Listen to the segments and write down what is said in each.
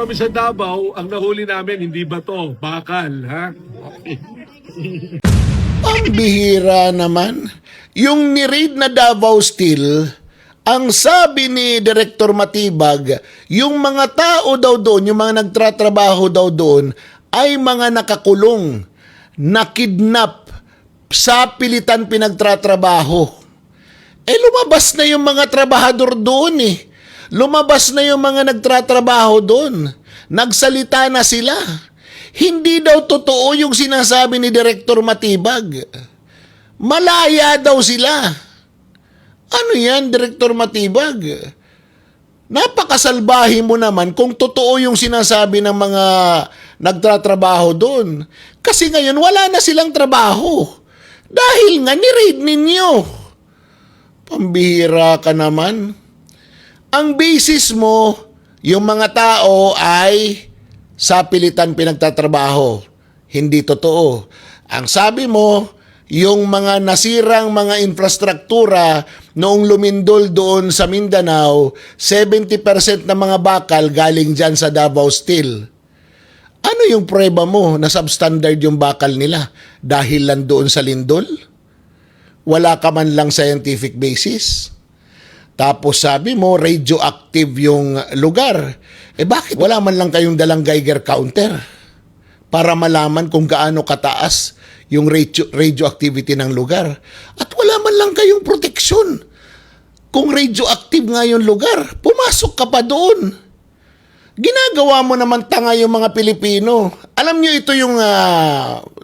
kami sa Davao, ang nahuli namin hindi bato, bakal, ha? Pambihira naman. Yung ni-raid na Davao Steel, ang sabi ni Director Matibag, yung mga tao daw doon, yung mga nagtratrabaho daw doon, ay mga nakakulong, nakidnap, sa pilitan pinagtratrabaho. Lumabas na yung mga trabahador doon eh. Lumabas na yung mga nagtratrabaho doon. Nagsalita na sila. Hindi daw totoo yung sinasabi ni Director Matibag. Malaya daw sila. Ano yan, Director Matibag? Napakasalbahe mo naman kung totoo yung sinasabi ng mga nagtatrabaho doon. Kasi ngayon wala na silang trabaho. Dahil nga ni-raid ninyo. Pambihira ka naman. Ang basis mo, yung mga tao ay sa pilitan pinagtatrabaho. Hindi totoo. Ang sabi mo, yung mga nasirang mga infrastruktura noong lumindol doon sa Mindanao, 70% ng mga bakal galing dyan sa Davao Steel. Ano yung prueba mo na substandard yung bakal nila dahil lang doon sa lindol? Wala ka man lang scientific basis? Tapos sabi mo, radioactive yung lugar. Bakit wala man lang kayong dalang Geiger counter para malaman kung gaano kataas yung radioactivity ng lugar? At wala man lang kayong proteksyon. Kung radioactive nga yung lugar, pumasok ka pa doon. Ginagawa mo naman tanga yung mga Pilipino. Alam nyo, ito yung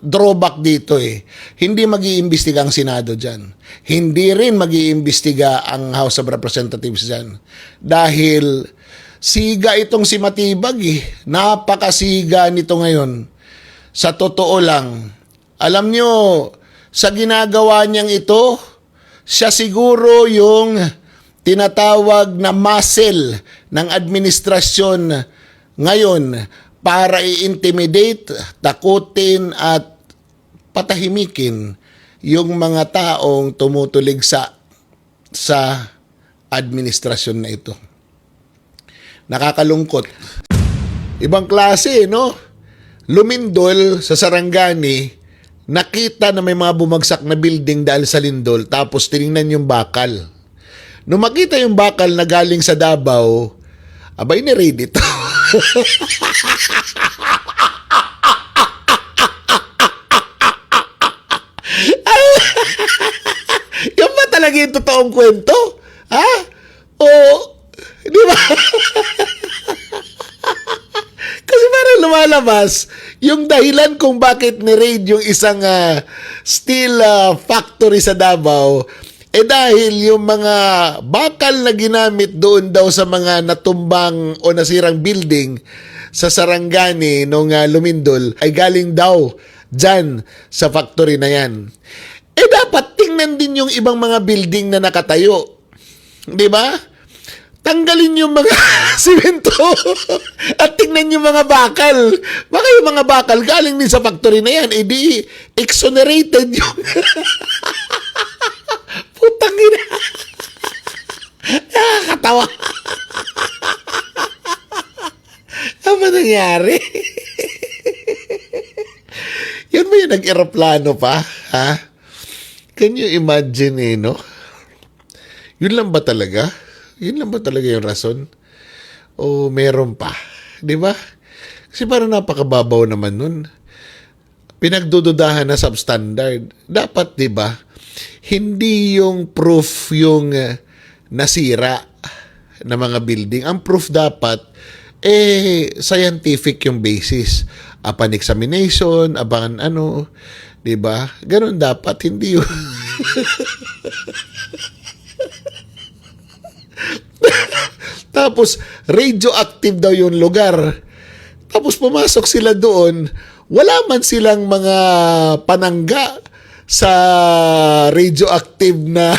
drawback dito eh. Hindi mag-iimbestiga ang Senado dyan. Hindi rin mag-iimbestiga ang House of Representatives dyan. Dahil siga itong si Matibag eh. Napakasiga nito ngayon. Sa totoo lang, alam nyo, sa ginagawa niyang ito, siya siguro yung tinatawag na muscle ng administrasyon ngayon para i-intimidate, takutin at patahimikin yung mga taong tumutulig sa administrasyon na ito. Nakakalungkot. Ibang klase, no? Lumindol sa Sarangani, nakita na may mga bumagsak na building dahil sa lindol, tapos tiningnan yung bakal. Nung makita yung bakal na galing sa Davao, abay ni-raid ito. Yan ba talaga yung totoong kwento? Ha? O, di ba? Kasi parang lumalabas yung dahilan kung bakit ni-raid yung isang steel factory sa Davao, dahil yung mga bakal na ginamit doon daw sa mga natumbang o nasirang building sa Sarangani nung lumindol ay galing daw dyan sa factory na yan. Dapat tingnan din yung ibang mga building na nakatayo. Di ba? Tanggalin yung mga simento at tingnan yung mga bakal. Baka yung mga bakal galing din sa factory na yan. Di exonerated yung putang ina. Nakakatawa. Ano ba nangyari? Yan ba yung nag-aeroplano pa? Ha? Can you imagine no? Yun lang ba talaga? Yun lang ba talaga yung rason? O meron pa? Di ba? Kasi parang napakababaw naman nun. Pinagdududahan na substandard. Dapat, di ba? Hindi yung proof yung nasira na mga building. Ang proof dapat, scientific yung basis. Upon examination, upon ano, di ba? Ganun dapat, hindi yung tapos, radioactive daw yung lugar. Tapos, pumasok sila doon. Wala man silang mga panangga sa radioactive na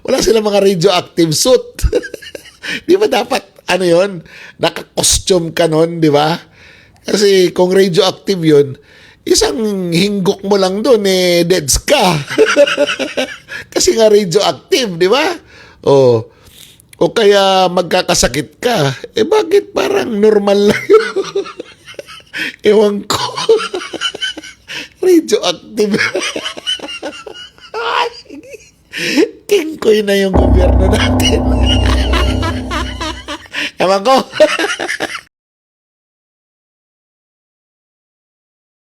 wala silang mga radioactive suit. Di ba dapat, ano yun? Naka-costume ka nun, di ba? Kasi kung radioactive yun, isang hinggok mo lang doon, deads ka. Kasi nga radioactive, di ba? Oh. o kaya magkakasakit ka, bakit parang normal lang yun? Ewan ko. Radioactive. Kingkoy na yung gobyerno natin. Ewan ko.